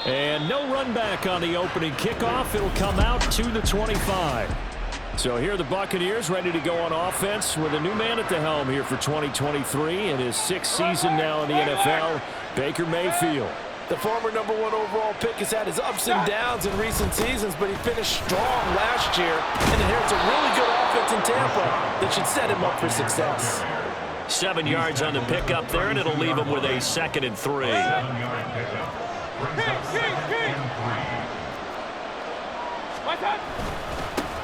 And no run back on the opening kickoff. It'll come out to the 25. So here are the Buccaneers ready to go on offense with a new man at the helm here for 2023 in his 6th season now in the NFL, Baker Mayfield. The former #1 overall pick has had his ups and downs in recent seasons, but he finished strong last year and inherits a really good offense in Tampa that should set him up for success. 7 yards on the pickup there, and it'll leave him with a 2nd and 3.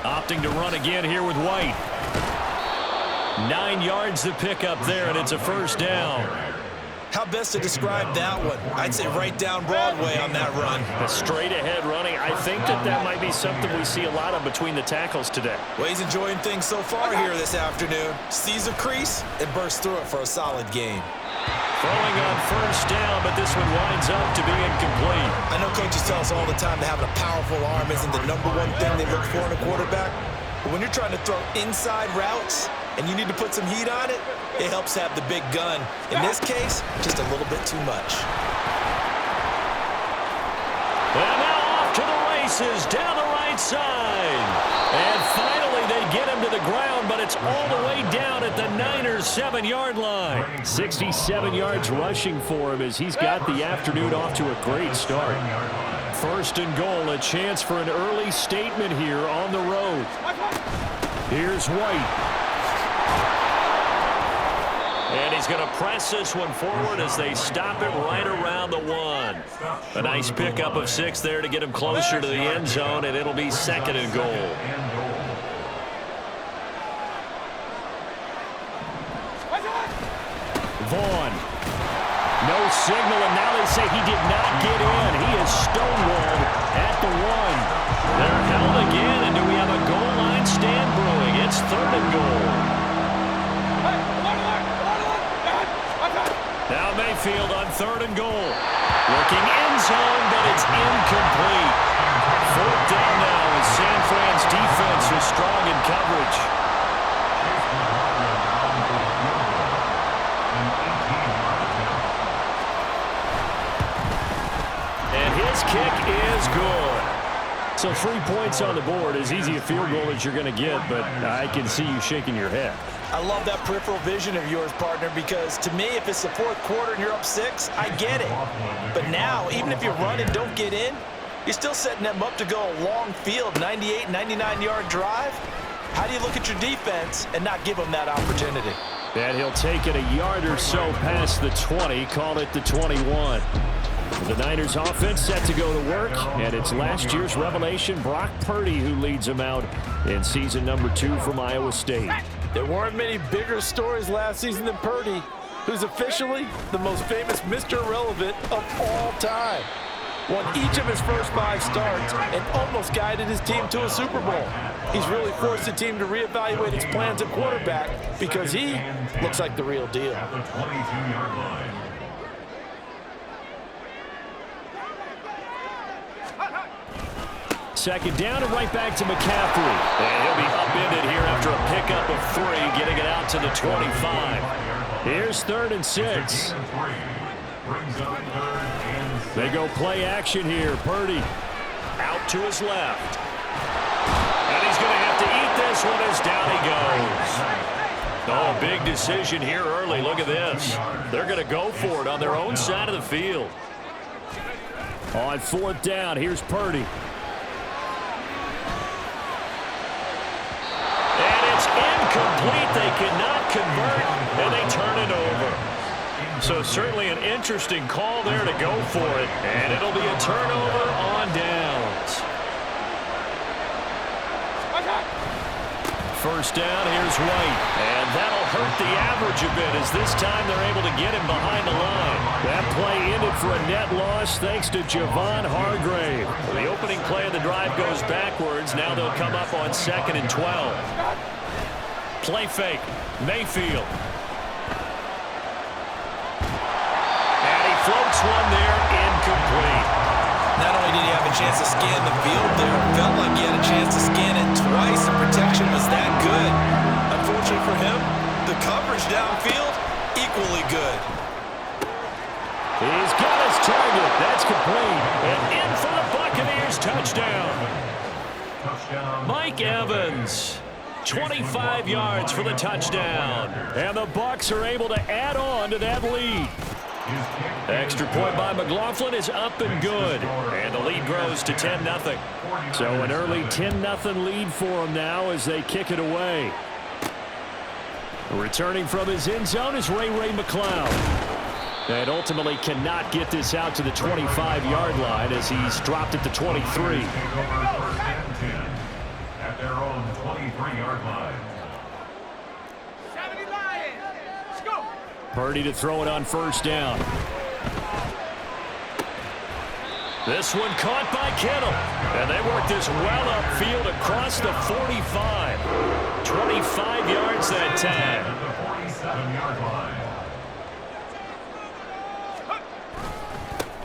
Opting to run again here with White. 9 yards to pick up there, and it's a 1st down. How best to describe that one? I'd say right down Broadway on that run. A straight-ahead running. I think that might be something we see a lot of between the tackles today. Well, he's enjoying things so far here this afternoon. Sees a crease and bursts through it for a solid gain. Throwing on 1st down, but this one winds up to be incomplete. I know coaches tell us all the time that having a powerful arm isn't the #1 thing they look for in a quarterback. But when you're trying to throw inside routes and you need to put some heat on it, it helps have the big gun. In this case, just a little bit too much. And now off to the races down the right side. And finally they get him to the ground, but it's all the way down at the Niners' 7-yard line. 67 yards rushing for him as he's got the afternoon off to a great start. 1st and goal, a chance for an early statement here on the road. Here's White. And he's going to press this one forward as they stop it right around the 1. A nice pickup of 6 there to get him closer to the end zone, and it'll be 2nd and goal. Vaughn. No signal, and now they say he did not get in. He is stonewalled at the 1. They're held again, and do we have a goal line stand brewing? It's 3rd and goal. Now Mayfield on 3rd and goal. Looking end zone, but it's incomplete. 4th down now as San Fran's defense is strong in coverage. And his kick is good. So 3 points on the board, as easy a field goal as you're going to get, but I can see you shaking your head. I love that peripheral vision of yours, partner, because to me, if it's the 4th quarter and you're up 6, I get it. But now, even if you run and don't get in, you're still setting them up to go a long field, 98, 99-yard drive. How do you look at your defense and not give them that opportunity? And he'll take it a yard or so past the 20, call it the 21. The Niners offense set to go to work, and it's last year's revelation, Brock Purdy, who leads them out in season #2 from Iowa State. There weren't many bigger stories last season than Purdy, who's officially the most famous Mr. Irrelevant of all time. Won each of his first 5 starts and almost guided his team to a Super Bowl. He's really forced the team to reevaluate its plans at quarterback because he looks like the real deal. 2nd down and right back to McCaffrey. And he'll be upended here after a pickup of 3, getting it out to the 25. Here's 3rd and 6. They go play action here. Purdy out to his left. And he's going to have to eat this one as down he goes. Oh, big decision here early. Look at this. They're going to go for it on their own side of the field. On 4th down, here's Purdy. Incomplete. They cannot convert, and they turn it over. So certainly an interesting call there to go for it, and it'll be a turnover on downs. 1st down, here's White, and that'll hurt the average a bit as this time they're able to get him behind the line. That play ended for a net loss thanks to Javon Hargrave. The opening play of the drive goes backwards. Now they'll come up on 2nd and 12. Play fake, Mayfield. And he floats one there, incomplete. Not only did he have a chance to scan the field there, it felt like he had a chance to scan it twice. The protection was that good. Unfortunately for him, the coverage downfield, equally good. He's got his target. That's complete. And touchdown. Mike Evans, 25 yards for the touchdown. And the Bucs are able to add on to that lead. Extra point by McLaughlin is up and good. And the lead grows to 10-0. So an early 10-0 lead for them now as they kick it away. Returning from his end zone is Ray McCloud. And ultimately cannot get this out to the 25-yard line as he's dropped it to 23. At their own 23-yard line. Purdy to throw it on first down. This one caught by Kittle. And they work this well upfield across the 45. 25 yards that time. The 47-yard line.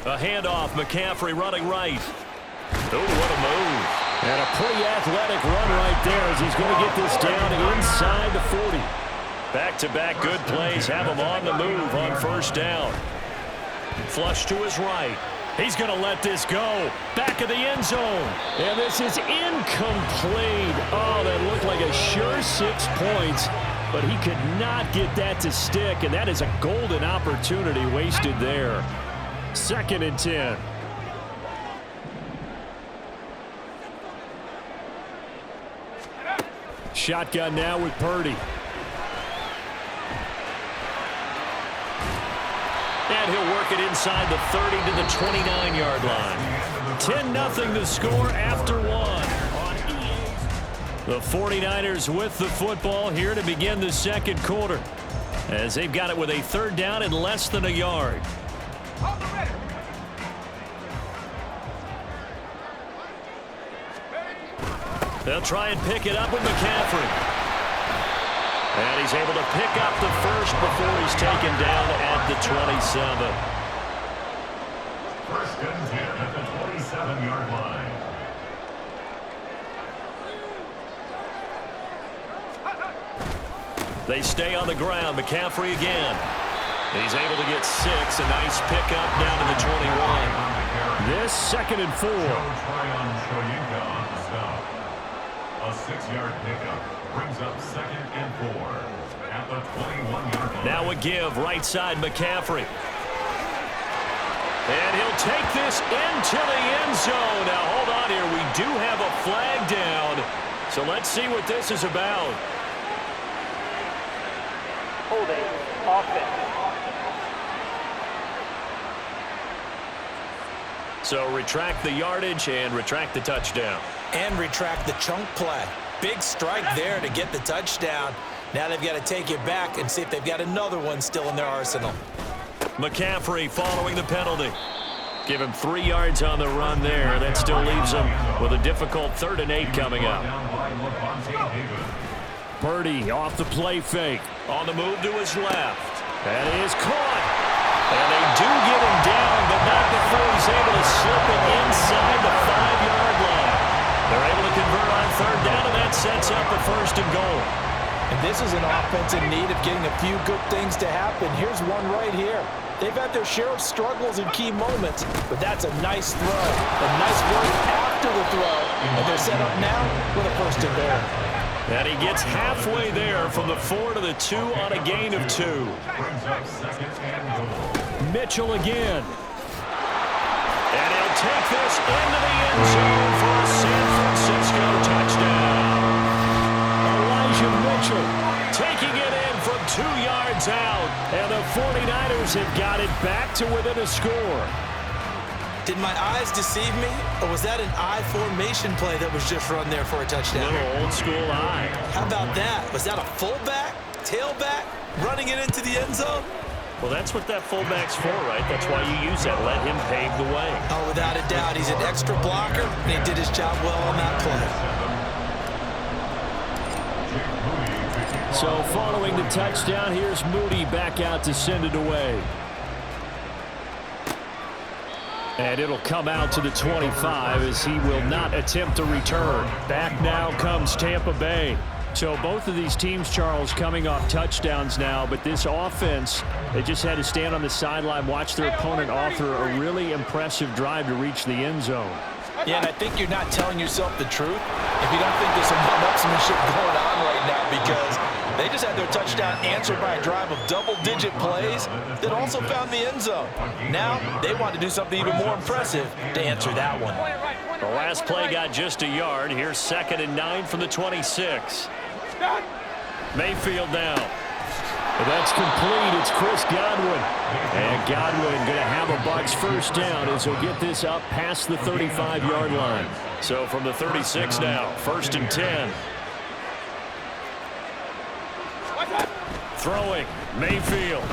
A handoff, McCaffrey running right. Oh, what a move. And a pretty athletic run right there as he's going to get this down inside the 40. Back-to-back good plays have him on the move on first down. Flush to his right. He's going to let this go. Back of the end zone. And this is incomplete. Oh, that looked like a sure 6 points. But he could not get that to stick. And that is a golden opportunity wasted there. 2nd and 10. Shotgun now with Purdy. And he'll work it inside the 30 to the 29-yard line. 10-0 the score after one. The 49ers with the football here to begin the second quarter, as they've got it with a 3rd down and less than a yard. They'll try and pick it up with McCaffrey. And he's able to pick up the first before he's taken down at the 27. 1st and 10 at the 27-yard line. They stay on the ground. McCaffrey again. He's able to get 6. A nice pickup down to the 21. This 2nd and 4. A 6-yard pickup brings up 2nd and 4 at the 21-yard line. Now a give right side McCaffrey. And he'll take this into the end zone. Now hold on here. We do have a flag down. So let's see what this is about. Holding offense. So retract the yardage and retract the touchdown. And retract the chunk play. Big strike there to get the touchdown. Now they've got to take it back and see if they've got another one still in their arsenal. McCaffrey following the penalty. Give him 3 yards on the run there. That still leaves him with a difficult 3rd and 8 coming up. Purdy off the play fake. On the move to his left. That is caught. And they do get him down, but not before he's able to slip it inside the 5-yard line. They're able to convert on 3rd down, and that sets up a 1st and goal. And this is an offense in need of getting a few good things to happen. Here's one right here. They've had their share of struggles in key moments, but that's a nice throw. A nice work after the throw. And they're set up now with a 1st and goal. And he gets halfway there from the 4 to the 2 on a gain of 2. Mitchell again. And he'll take this into the end zone for a San Francisco touchdown. Elijah Mitchell taking it in from 2 yards out. And the 49ers have got it back to within a score. Did my eyes deceive me, or was that an I formation play that was just run there for a touchdown? Little old school eye. How about that? Was that a fullback, tailback, running it into the end zone? Well, that's what that fullback's for, right? That's why you use that. Let him pave the way. Oh, without a doubt. He's an extra blocker, and he did his job well on that play. So following the touchdown, here's Moody back out to send it away. And it'll come out to the 25 as he will not attempt to return. Back now comes Tampa Bay. So both of these teams, Charles, coming off touchdowns now, but this offense, they just had to stand on the sideline, watch their opponent offer a really impressive drive to reach the end zone. Yeah, and I think you're not telling yourself the truth if you don't think there's some one-upsmanship going on right now, because they just had their touchdown answered by a drive of double-digit plays that also found the end zone. Now they want to do something even more impressive to answer that one. The last play got just a yard. Here's 2nd and 9 from the 26. Mayfield now. That's complete. It's Chris Godwin. And Godwin going to have a Bucs first down as he'll get this up past the 35-yard line. So from the 36 now, 1st and 10. Throwing, Mayfield.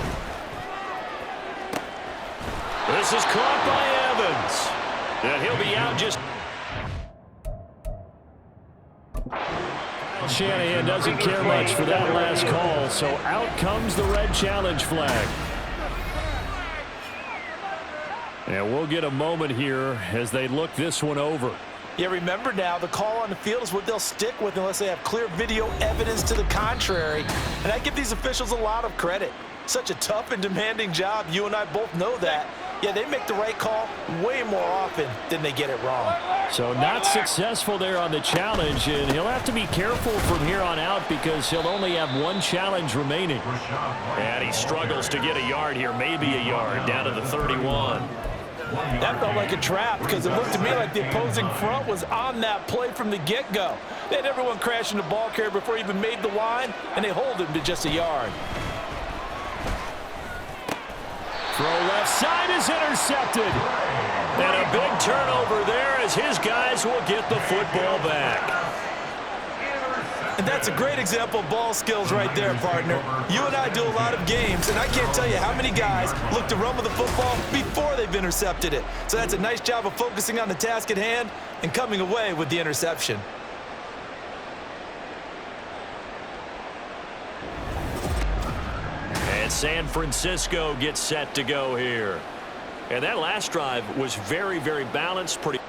This is caught by Evans. And he'll be out just... Shanahan doesn't care much for that last call, so out comes the red challenge flag. And we'll get a moment here as they look this one over. Yeah, remember now, the call on the field is what they'll stick with unless they have clear video evidence to the contrary. And I give these officials a lot of credit. Such a tough and demanding job. You and I both know that. Yeah, they make the right call way more often than they get it wrong. So not successful there on the challenge, and he'll have to be careful from here on out because he'll only have one challenge remaining. And he struggles to get a yard here, maybe a yard, down to the 31. That felt like a trap because it looked to me like the opposing front was on that play from the get-go. They had everyone crashing the ball carrier before he even made the line, and they hold him to just a yard. Throw left side is intercepted. And a big turnover there as his guys will get the football back. And that's a great example of ball skills right there, partner. You and I do a lot of games, and I can't tell you how many guys look to run with the football before they've intercepted it. So that's a nice job of focusing on the task at hand and coming away with the interception. And San Francisco gets set to go here. And that last drive was very, very balanced, pretty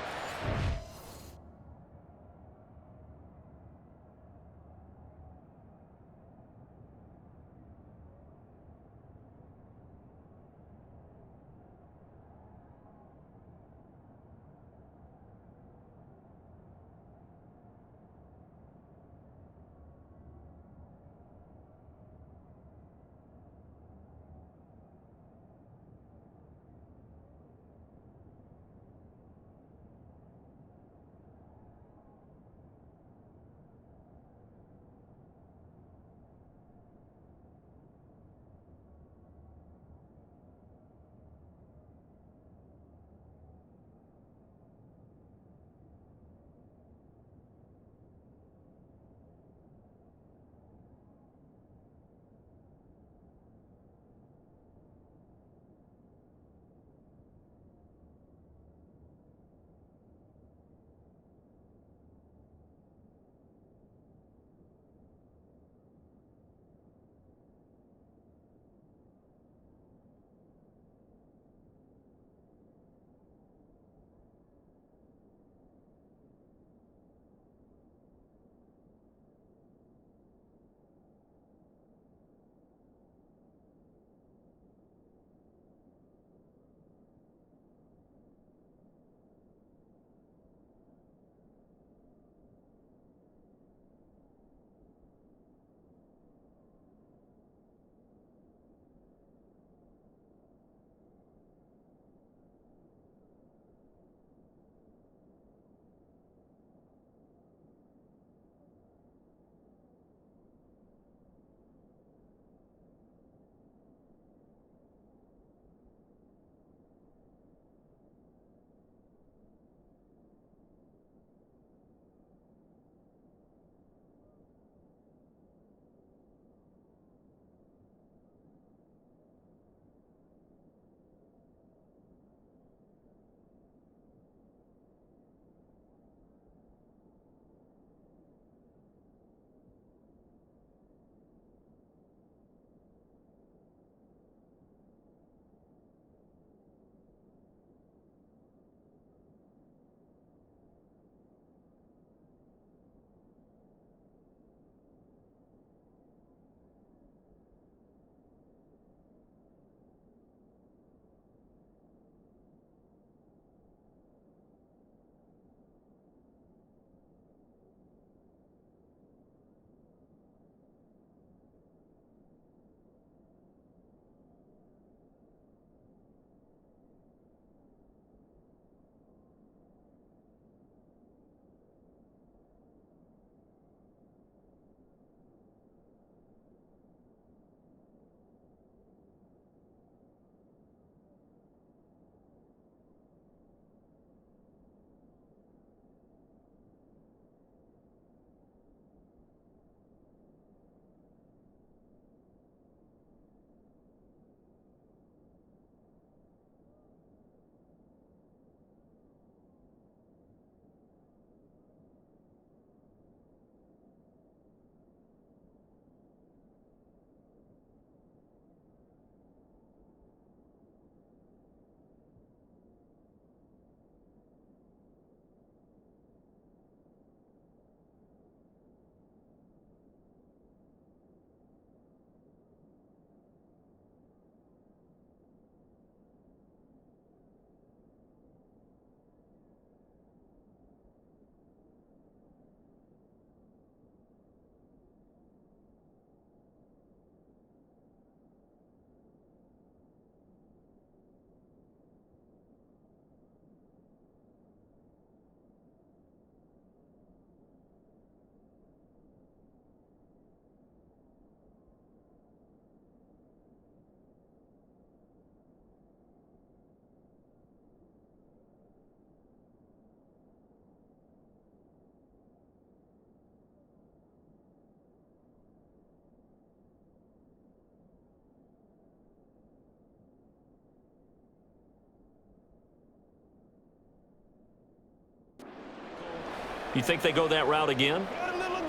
You think they go that route again?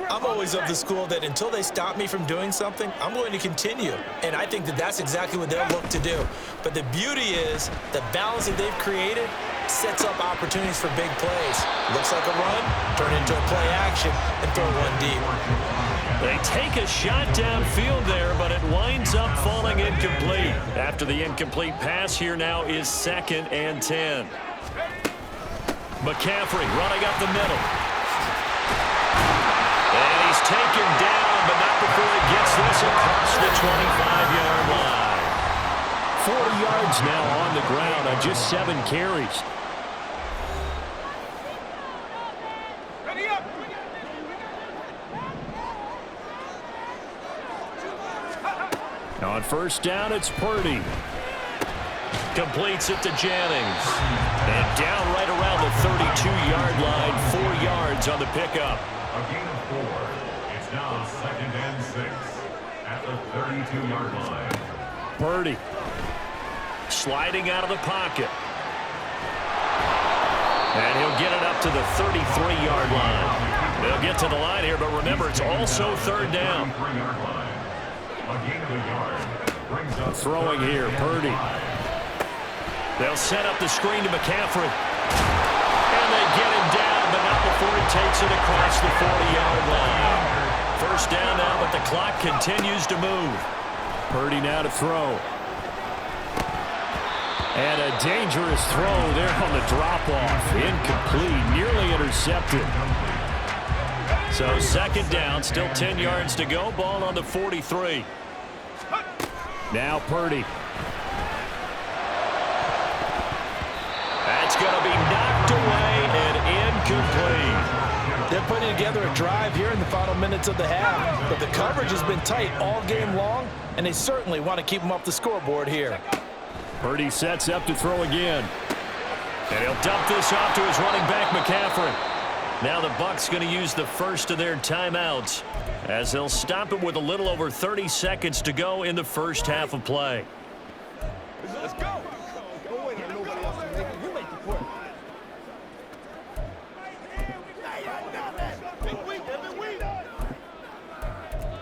I'm always of the school that until they stop me from doing something, I'm going to continue. And I think that that's exactly what they'll look to do. But the beauty is the balance that they've created sets up opportunities for big plays. Looks like a run, turn into a play action, and throw one deep. They take a shot downfield there, but it winds up falling incomplete. After the incomplete pass, here now is 2nd and 10. McCaffrey running up the middle. And he's taken down, but not before he gets this across the 25-yard line. 40 yards now on the ground on just 7 carries. On first down, it's Purdy. Completes it to Jennings. And down right around the 32-yard line, 4 yards on the pickup. A gain of 4. It's now 2nd and 6 at the 32-yard line. Purdy sliding out of the pocket. And he'll get it up to the 33-yard line. They'll get to the line here, but remember, it's also 3rd down. A gain of a yard. Brings up throwing here, Purdy. They'll set up the screen to McCaffrey. And they get him down, but not before he takes it across the 40-yard line. First down now, but the clock continues to move. Purdy now to throw. And a dangerous throw there on the drop-off. Incomplete, nearly intercepted. So 2nd down, still 10 yards to go. Ball on the 43. Now Purdy. That's going to be knocked away and incomplete. They're putting together a drive here in the final minutes of the half, but the coverage has been tight all game long, and they certainly want to keep them up the scoreboard here. Purdy sets up to throw again. And he'll dump this off to his running back, McCaffrey. Now the Bucs going to use the first of their timeouts as they'll stop it with a little over 30 seconds to go in the first half of play. Let's go. Go in there. Nobody else can make it. You make the play.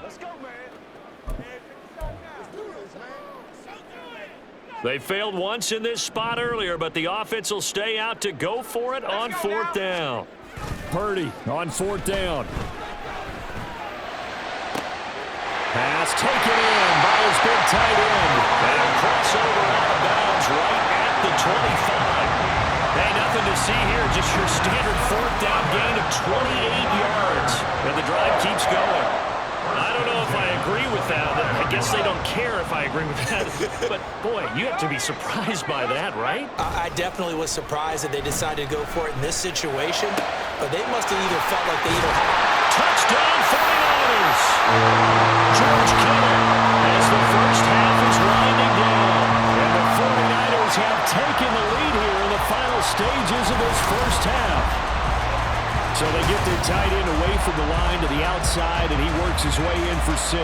Let's go, man. Let's do this, man. They failed once in this spot earlier, but the offense will stay out to go for it on 4th down. Purdy on 4th down. Pass taken in by his big tight end. And a crossover out of bounds right at the 25. Hey, nothing to see here, just your standard 4th down gain of 28 yards. And the drive keeps going. I don't know if I agree with that. I guess they don't care if I agree with that. But, boy, you have to be surprised by that, right? I definitely was surprised that they decided to go for it in this situation, but they must have either felt like they either had touchdown 49ers. George Kittle as the first half is winding down. And the 49ers have taken the lead here in the final stages of this first half. So they get their tight end away from the line to the outside, and he works his way in for 6.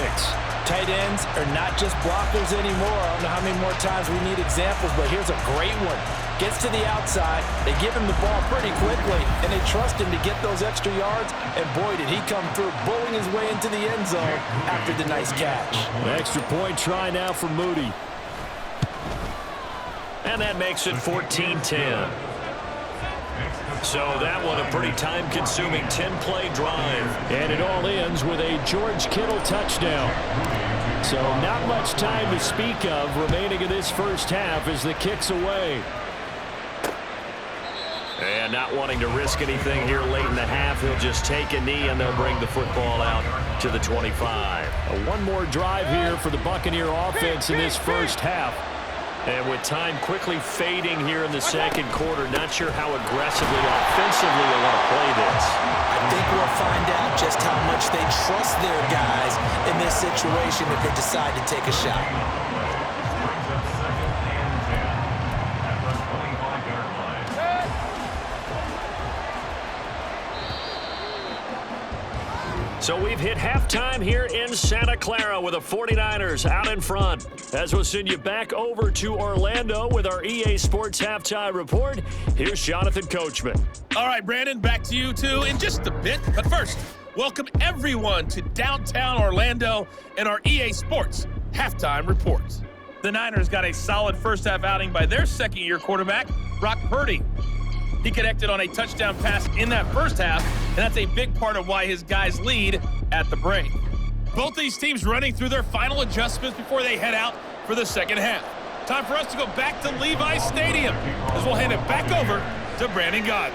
Tight ends are not just blockers anymore. I don't know how many more times we need examples, but here's a great one. Gets to the outside, they give him the ball pretty quickly, and they trust him to get those extra yards, and boy, did he come through, bowling his way into the end zone after the nice catch. An extra point try now for Moody. And that makes it 14-10. So that one a pretty time-consuming 10-play drive. And it all ends with a George Kittle touchdown. So not much time to speak of remaining in this first half as the kick's away. And not wanting to risk anything here late in the half, he'll just take a knee and they'll bring the football out to the 25. One more drive here for the Buccaneer offense in this first half. And with time quickly fading here in the second quarter, not sure how aggressively, offensively they want to play this. I think we'll find out just how much they trust their guys in this situation if they decide to take a shot. So we've hit halftime here in Santa Clara with the 49ers out in front. As we'll send you back over to Orlando with our EA Sports Halftime Report, here's Jonathan Coachman. All right, Brandon, back to you two in just a bit. But first, welcome everyone to downtown Orlando and our EA Sports Halftime Report. The Niners got a solid first-half outing by their second-year quarterback, Brock Purdy. He connected on a touchdown pass in that first half, and that's a big part of why his guys lead at the break. Both these teams running through their final adjustments before they head out for the second half. Time for us to go back to Levi's Stadium as we'll hand it back over to Brandon Gott.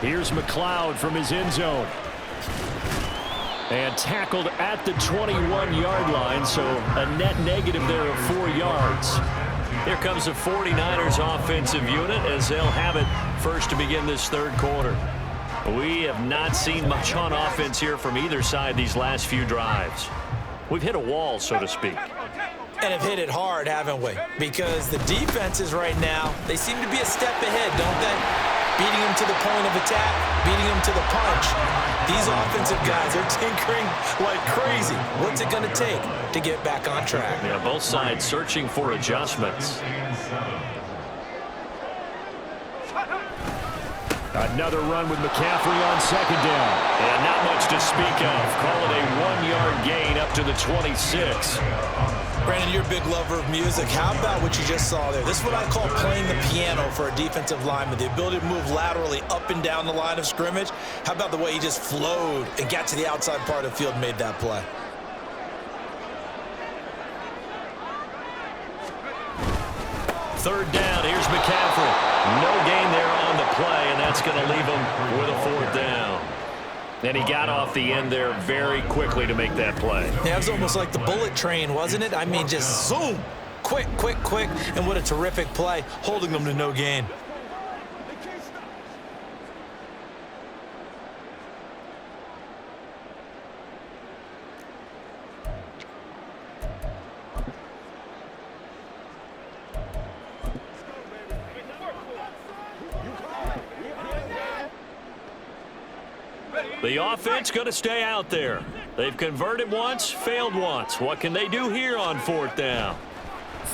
Here's McLeod from his end zone. And tackled at the 21-yard line, so a net negative there of 4 yards. Here comes the 49ers offensive unit as they'll have it first to begin this third quarter. We have not seen much on offense here from either side these last few drives. We've hit a wall, so to speak. And have hit it hard, haven't we? Because the defenses right now, they seem to be a step ahead, don't they? Beating them to the point of attack, beating them to the punch. These offensive guys are tinkering like crazy. What's it going to take to get back on track? Yeah, both sides searching for adjustments. Another run with McCaffrey on second down. And not much to speak of. Call it a 1-yard gain up to the 26. Brandon, you're a big lover of music. How about what you just saw there? This is what I call playing the piano for a defensive lineman. The ability to move laterally up and down the line of scrimmage. How about the way he just flowed and got to the outside part of the field and made that play? Third down, here's McCaffrey. No gain there on the play, and that's going to leave him with a fourth down. And he got off the end there very quickly to make that play. Yeah, it was almost like the bullet train, wasn't it? I mean, just zoom. Quick, quick, quick. And what a terrific play, holding them to no gain. The offense going to stay out there. They've converted once, failed once. What can they do here on fourth down?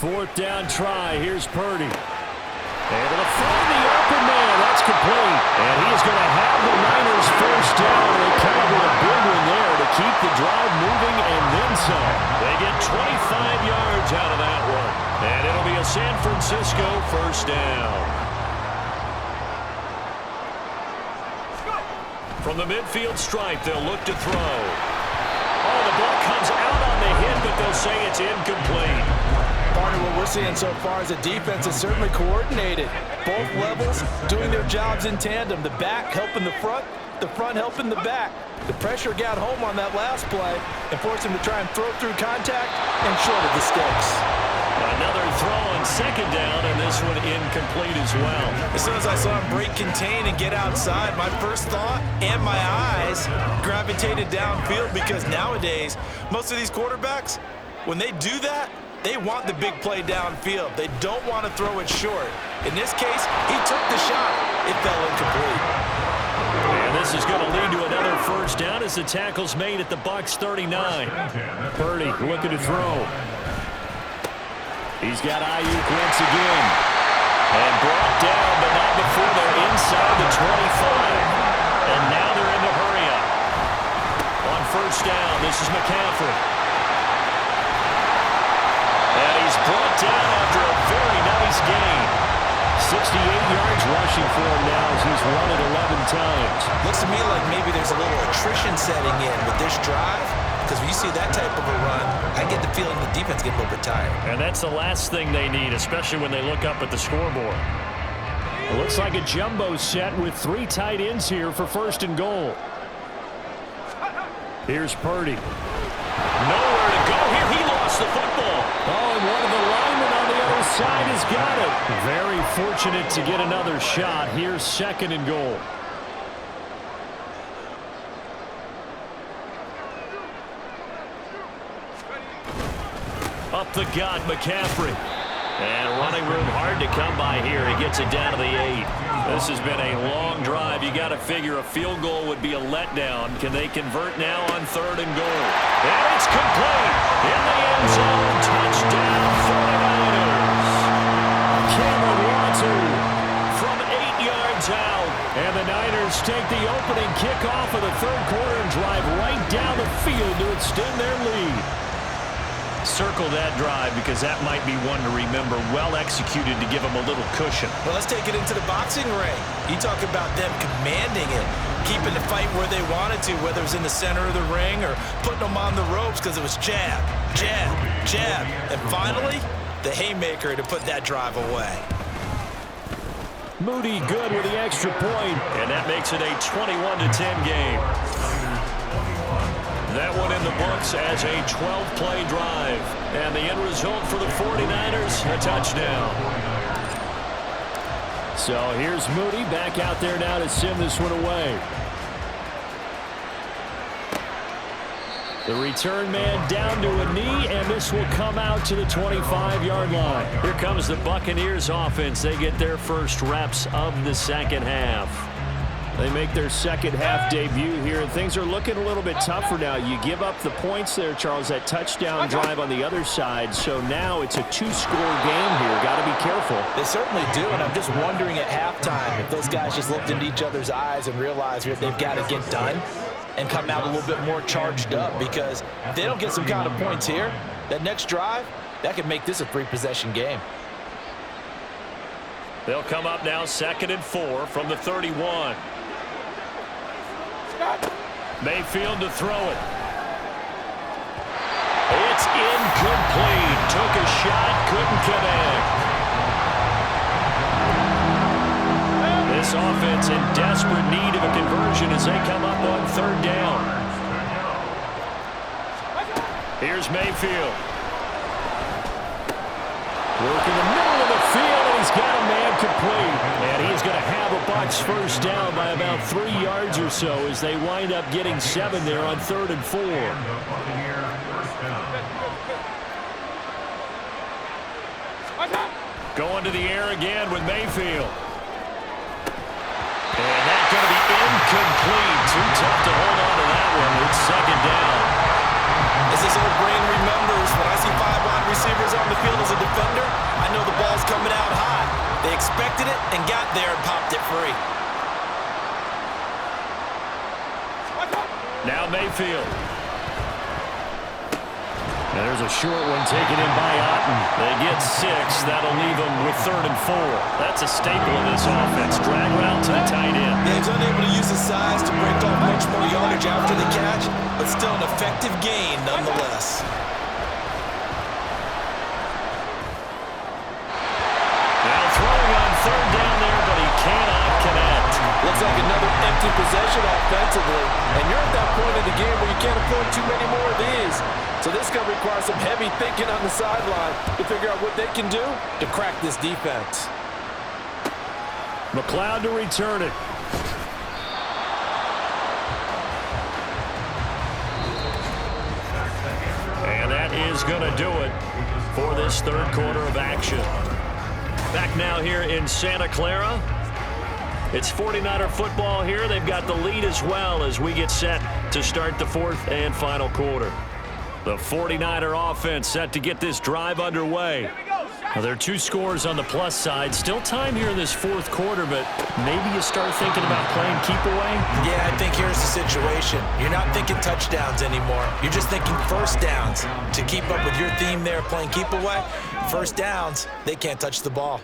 Fourth down try. Here's Purdy. Able to find the open man. That's complete. And he's going to have the Niners first down. They covered a big one there to keep the drive moving and then some. They get 25 yards out of that one. And it'll be a San Francisco first down. From the midfield stripe, they'll look to throw. Oh, the ball comes out on the hit, but they'll say it's incomplete. Partner, what we're seeing so far is the defense is certainly coordinated. Both levels doing their jobs in tandem. The back helping the front helping the back. The pressure got home on that last play and forced him to try and throw through contact and short of the sticks. Another throw on second down, and this one incomplete as well. As soon as I saw him break contain and get outside, my first thought and my eyes gravitated downfield, because nowadays, most of these quarterbacks, when they do that, they want the big play downfield. They don't want to throw it short. In this case, he took the shot. It fell incomplete. And this is going to lead to another first down as the tackle's made at the Bucs 39. Purdy looking to throw. He's got Ayuk once again. And brought down, but not before they're inside the 25. And now they're in the hurry up. On first down, this is McCaffrey. And he's brought down after a very nice gain. 68 yards rushing for him now as he's run it 11 times. Looks to me like maybe there's a little attrition setting in with this drive, because when you see that type of a run, I get the feeling the defense gets a little bit tired. And that's the last thing they need, especially when they look up at the scoreboard. It looks like a jumbo set with 3 tight ends here for first and goal. Here's Purdy. Nowhere to go here. He lost the football. Oh, and one of the linemen on the other side has got it. Very fortunate to get another shot. Here's second and goal. Up the gut, McCaffrey. And running room hard to come by here. He gets it down to the 8. This has been a long drive. You got to figure a field goal would be a letdown. Can they convert now on 3rd and goal? And it's complete. In the end zone. Touchdown 49ers. Cameron Watson from 8 yards out. And the Niners take the opening kickoff of the 3rd quarter and drive right down the field to extend their lead. Circle that drive because that might be one to remember. Well executed to give them a little cushion. Well, let's take it into the boxing ring. You talk about them commanding it, keeping the fight where they wanted to, whether it was in the center of the ring or putting them on the ropes because it was jab, jab, jab. And finally, the haymaker to put that drive away. Moody good with the extra point, and that makes it a 21-10 game. That one in the books as a 12-play drive. And the end result for the 49ers, a touchdown. So here's Moody back out there now to send this one away. The return man down to a knee, and this will come out to the 25-yard line. Here comes the Buccaneers offense. They get their first reps of the second half. They make their second half debut here, and things are looking a little bit tougher now. You give up the points there, Charles, that touchdown drive on the other side. So now it's a 2-score game here. Got to be careful. They certainly do, and I'm just wondering at halftime if those guys just looked into each other's eyes and realized what they've got to get done and come out a little bit more charged up, because if they don't get some kind of points here, that next drive, that could make this a 3-possession game. They'll come up now 2nd and 4 from the 31. Mayfield to throw it. It's incomplete. Took a shot, couldn't connect. This offense in desperate need of a conversion as they come up on 3rd down. Here's Mayfield. Working the middle of the field, and he's got a man complete. And he's going to have a Bucs first down by about 3 yards or so as they wind up getting 7 there on 3rd and 4. Going to the air again with Mayfield. And that's going to be incomplete. Too tough to hold on to that one. It's 2nd down. As this old brain remembers, when I see 5 wide receivers on the field as a defender, I know the ball's coming out high. They expected it and got there and popped it free. Now Mayfield. And there's a short one taken in by Otten. They get 6. That'll leave them with 3rd and 4. That's a staple of this offense. Drag route to the tight end. Yeah, he's unable to use his size to break off much more yardage after the catch, but still an effective gain nonetheless. Now throwing on 3rd down there, but he cannot connect. Looks like another empty possession offensively, and you're at that point in the game where you can't afford too many more of these. So this is going to require some heavy thinking on the sideline to figure out what they can do to crack this defense. McLeod to return it. And that is going to do it for this 3rd quarter of action. Back now here in Santa Clara. It's 49er football here. They've got the lead as well as we get set to start the 4th and final quarter. The 49er offense set to get this drive underway. Now, there are 2 scores on the plus side. Still time here in this 4th quarter, but maybe you start thinking about playing keep away? Yeah, I think here's the situation. You're not thinking touchdowns anymore. You're just thinking first downs. To keep up with your theme there, playing keep away, first downs, they can't touch the ball.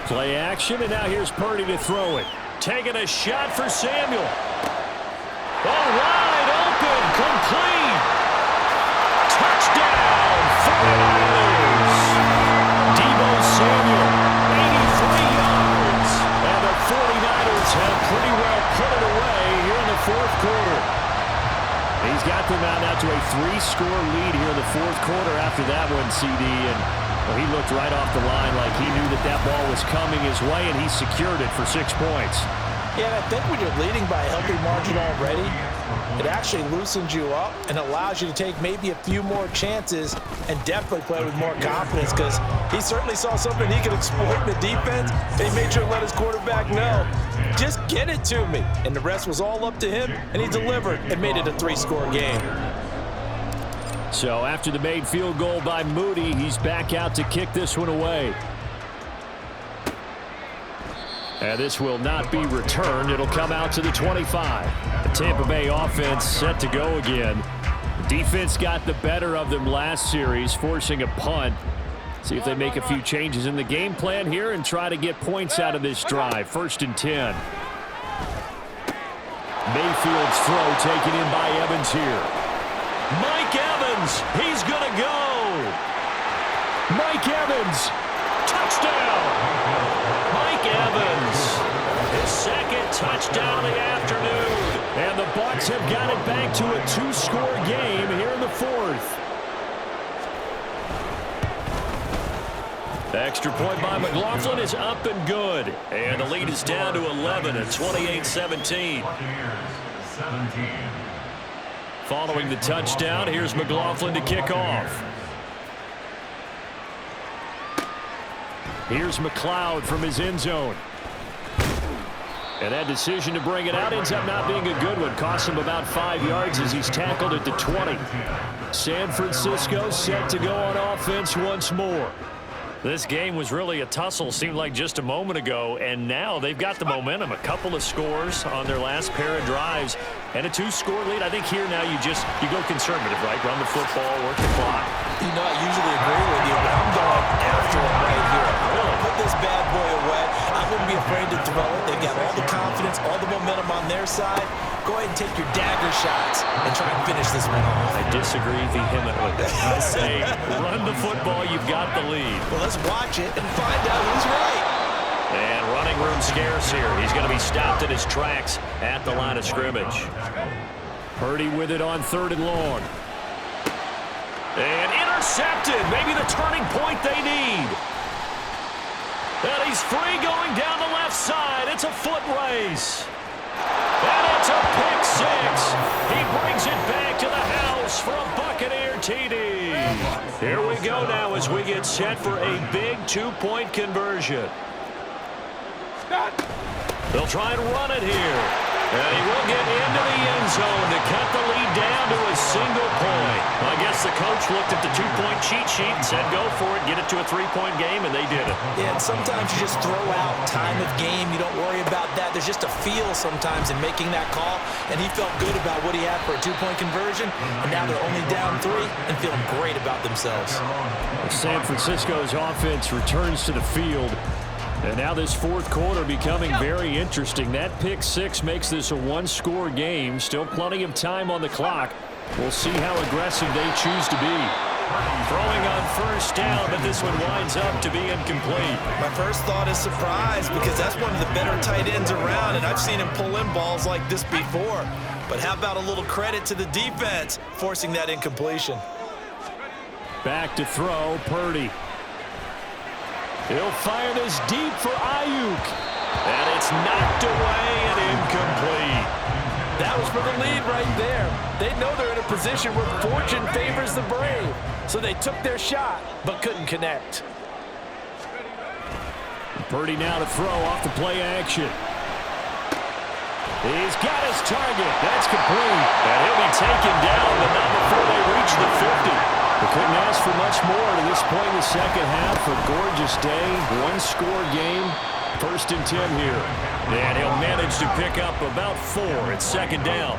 Play action, and now here's Purdy to throw it. Taking a shot for Samuel. All wide open, complete. Touchdown, 49ers. Deebo Samuel, 83 yards. And the 49ers have pretty well put it away here in the 4th quarter. He's got them out now to a 3-score lead here in the 4th quarter after that one, CD. And well, he looked right off the line like he knew that that ball was coming his way, and he secured it for 6 points. Yeah, and I think when you're leading by a healthy margin already, It actually loosens you up and allows you to take maybe a few more chances and definitely play with more confidence, because he certainly saw something he could exploit in the defense. He made sure to let his quarterback know, just get it to me. And the rest was all up to him, and he delivered and made it a 3-score game. So after the made field goal by Moody, he's back out to kick this one away. And this will not be returned. It'll come out to the 25. The Tampa Bay offense set to go again. Defense got the better of them last series, forcing a punt. See if they make a few changes in the game plan here and try to get points out of this drive. 1st and 10. Mayfield's throw taken in by Evans here. Mike Evans, he's going to go. Mike Evans, touchdown. Mike Evans, his 2nd touchdown of the afternoon. And the Bucs have got it back to a 2-score game here in the 4th. The extra point by McLaughlin is up and good. And the lead is down to 11 at 28-17. Following the touchdown, here's McLaughlin to kick off. Here's McLeod from his end zone. And that decision to bring it out ends up not being a good one. Cost him about 5 yards as he's tackled at the 20. San Francisco set to go on offense once more. This game was really a tussle, seemed like just a moment ago, and now they've got the momentum. A couple of scores on their last pair of drives and a 2-score lead. I think here now you go conservative, right? Run the football, work the clock. You know, I usually agree with you, but I'm going after him right here. I want to put this bad boy away. I wouldn't be afraid to throw it. They've got all the confidence, all the momentum on their side. Go ahead and take your dagger shots and try and finish this one off. I disagree vehemently. I say run the football, you've got the lead. Well, let's watch it and find out who's right. And running room scarce here. He's going to be stopped in his tracks at the line of scrimmage. Purdy with it on 3rd and long. And intercepted. Maybe the turning point they need. And he's free going down the left side. It's a foot race. And it's a pick 6. He brings it back to the house for a Buccaneer TD. Here we go now as we get set for a big 2-point conversion. They'll try and run it here. And he will get into the end zone to cut the lead down to a single point. Well, I guess the coach looked at the 2-point cheat sheet and said, go for it, get it to a 3-point game, and they did it. Yeah, and sometimes you just throw out time of game. You don't worry about that. There's just a feel sometimes in making that call, and he felt good about what he had for a 2-point conversion, and now they're only down 3 and feeling great about themselves. San Francisco's offense returns to the field. And now this 4th quarter becoming very interesting. That pick 6 makes this a 1-score game. Still plenty of time on the clock. We'll see how aggressive they choose to be. Throwing on 1st down, but this one winds up to be incomplete. My first thought is surprise, because that's one of the better tight ends around, and I've seen him pull in balls like this before. But how about a little credit to the defense forcing that incompletion? Back to throw, Purdy. He'll fire this deep for Ayuk. And it's knocked away and incomplete. That was for the lead right there. They know they're in a position where fortune favors the brave. So they took their shot, but couldn't connect. Purdy now to throw off the play action. He's got his target. That's complete. And he'll be taken down, but not before they reach the 50. They couldn't ask for much more to this point in the second half. A gorgeous day, 1-score game. 1st and 10 here. And he'll manage to pick up about 4 at 2nd down.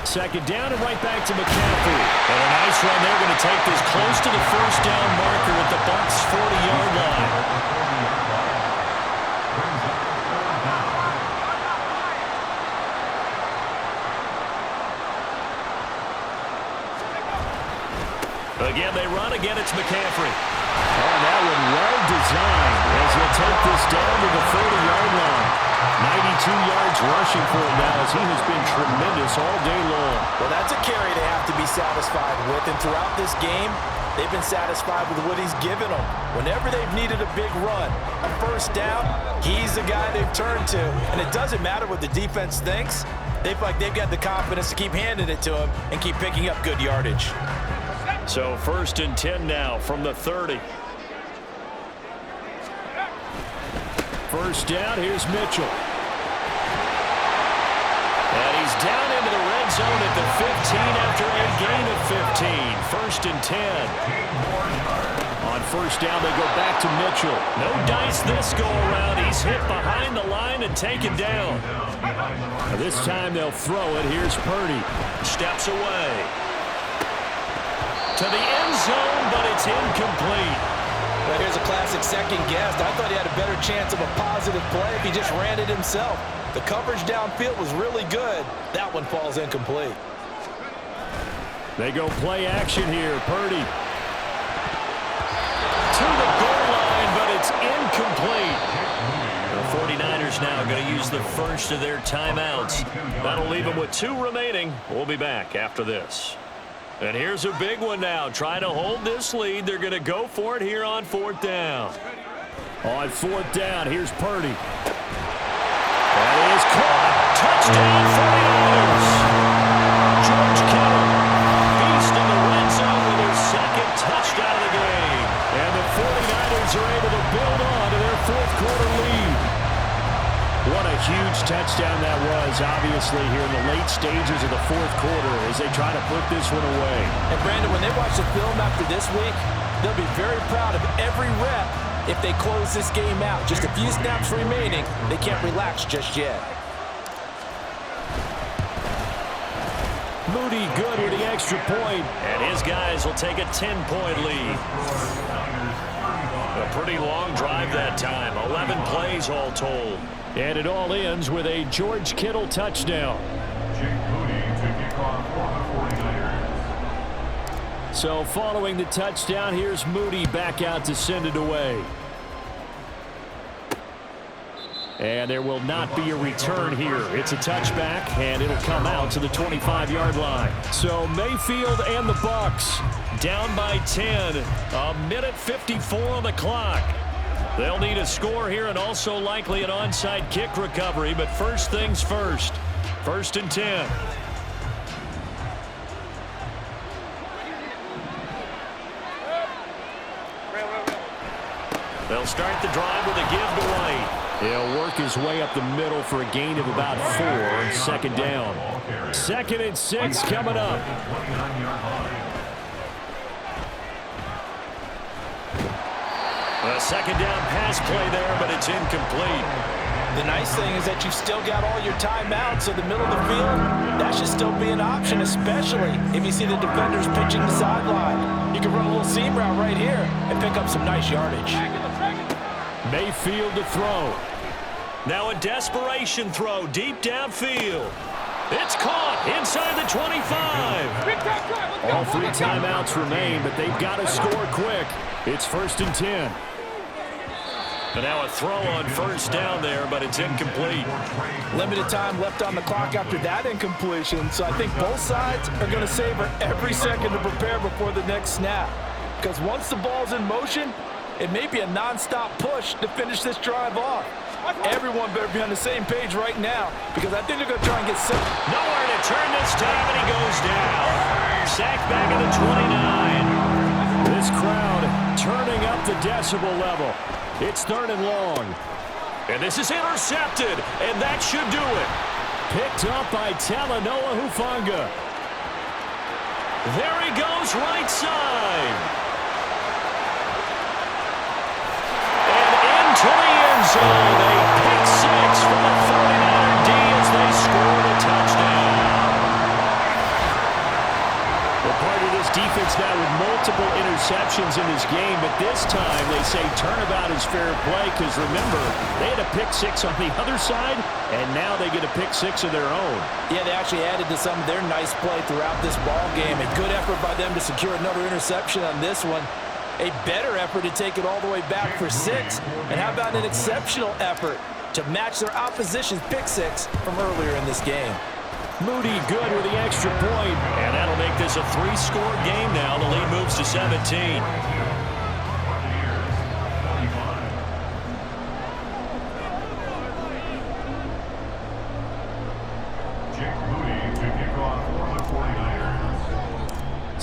2nd down and right back to McCaffrey. And a nice run. They're going to take this close to the 1st down marker at the Bucs' 40-yard line. Again, they run. Again, it's McCaffrey. Oh, that one well designed as he'll take this down to the 30-yard line. 92 yards rushing for him now as he has been tremendous all day long. Well, that's a carry they have to be satisfied with. And throughout this game, they've been satisfied with what he's given them. Whenever they've needed a big run, a 1st down, he's the guy they've turned to. And it doesn't matter what the defense thinks. They feel like they've got the confidence to keep handing it to him and keep picking up good yardage. So 1st and 10 now from the 30. First down, here's Mitchell. And he's down into the red zone at the 15 after a gain of 15. 1st and 10. On first down, they go back to Mitchell. No dice this go-around. He's hit behind the line and taken down. This time they'll throw it. Here's Purdy. Steps away. To the end zone, but it's incomplete. Well, here's a classic second guess. I thought he had a better chance of a positive play if he just ran it himself. The coverage downfield was really good. That one falls incomplete. They go play action here. Purdy. To the goal line, but it's incomplete. The 49ers now going to use the first of their timeouts. That'll leave them with 2 remaining. We'll be back after this. And here's a big one now. Trying to hold this lead. They're going to go for it here on 4th down. On 4th down, here's Purdy. That is caught. Touchdown 49ers. George Kittle. Beast in the red zone with their 2nd touchdown of the game. And the 49ers are able to build on to their 4th quarter lead. What a huge touchdown that was, obviously, here in the late stages of the 4th quarter as they try to put this one away. And, Brandon, when they watch the film after this week, they'll be very proud of every rep if they close this game out. Just a few snaps remaining. They can't relax just yet. Moody good with the extra point, and his guys will take a 10-point lead. A pretty long drive that time, 11 plays all told. And it all ends with a George Kittle touchdown. So following the touchdown, here's Moody back out to send it away. And there will not be a return here. It's a touchback, and it'll come out to the 25-yard line. So Mayfield and the Bucs down by 10. A minute 54 on the clock. They'll need a score here and also likely an onside kick recovery. But first things first. 1st and 10. They'll start the drive with a give to White. He'll work his way up the middle for a gain of about 4. 2nd down. 2nd and 6 coming up. A 2nd down pass play there, but it's incomplete. The nice thing is that you've still got all your timeouts, so the middle of the field, that should still be an option, especially if you see the defenders pitching the sideline. You can run a little seam route right here and pick up some nice yardage. Mayfield to throw. Now a desperation throw deep downfield. It's caught inside the 25. All 3 timeouts remain, but they've got to score quick. It's 1st and 10. And now a throw on 1st down there, but it's incomplete. Limited time left on the clock after that incompletion, so I think both sides are going to savor every second to prepare before the next snap. Because once the ball's in motion, it may be a nonstop push to finish this drive off. Everyone better be on the same page right now, because I think they're going to try and get set. Nowhere to turn this time, and he goes down. Sacked back at the 29. This crowd turning up the decibel level. It's 3rd and long. And this is intercepted, and that should do it. Picked up by Talanoa Hufanga. There he goes, right side. And into the end zone. A pick 6 for the 49er D as they score a touchdown. Well, part of this defense now with multiple interceptions in this game, but this time they say turnabout is fair play because, remember, they had a pick 6 on the other side, and now they get a pick 6 of their own. Yeah, they actually added to some of their nice play throughout this ball game. A good effort by them to secure another interception on this one. A better effort to take it all the way back for 6. And how about an exceptional effort to match their opposition's pick 6 from earlier in this game. Moody good with the extra point, and that'll make this a 3-score game now. The lead moves to 17.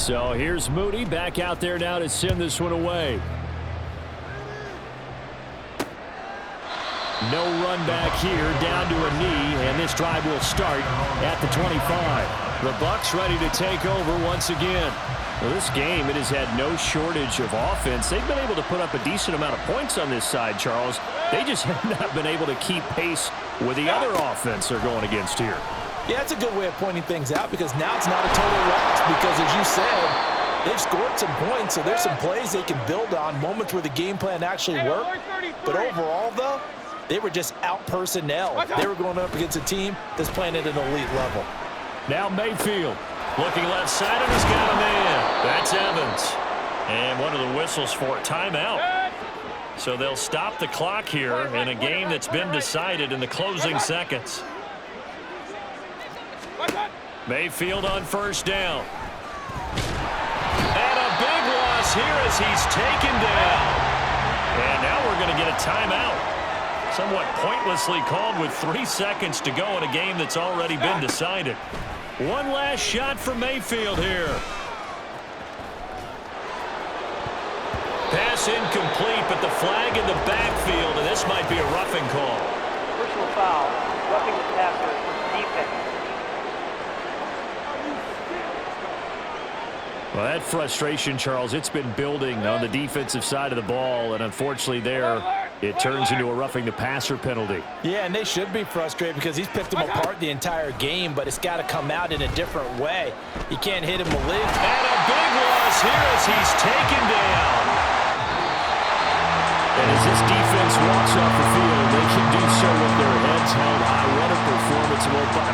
So here's Moody back out there now to send this one away. No run back here, down to a knee, and this drive will start at the 25. The Bucs ready to take over once again. Well, this game, it has had no shortage of offense. They've been able to put up a decent amount of points on this side, Charles. They just have not been able to keep pace with the other offense they're going against here. Yeah, it's a good way of pointing things out because now it's not a total loss because, as you said, they've scored some points, so there's some plays they can build on, moments where the game plan actually worked. But overall, though, they were just out-personnel. They were going up against a team that's playing at an elite level. Now Mayfield looking left side, and he's got a man. That's Evans. And one of the whistles for a timeout. So they'll stop the clock here in a game that's been decided in the closing seconds. Mayfield on first down. And a big loss here as he's taken down. And now we're going to get a timeout. Somewhat pointlessly called with 3 seconds to go in a game that's already been decided. One last shot for Mayfield here. Pass incomplete, but the flag in the backfield, and this might be a roughing call. Personal foul, roughing the passer, defense. Well, that frustration, Charles, it's been building on the defensive side of the ball, and unfortunately there, it turns into a roughing the passer penalty. Yeah, and they should be frustrated because he's picked them apart the entire game, but it's got to come out in a different way. You can't hit him a lid. And a big loss here as he's taken down. And as this defense walks off the field, they can do so with their heads held high. What a performance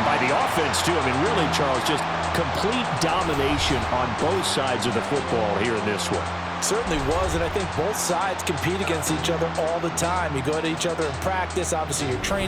by the offense, too. I mean, really, Charles, just complete domination on both sides of the football here in this one. Certainly was, and I think both sides compete against each other all the time. You go to each other in practice, obviously you're training.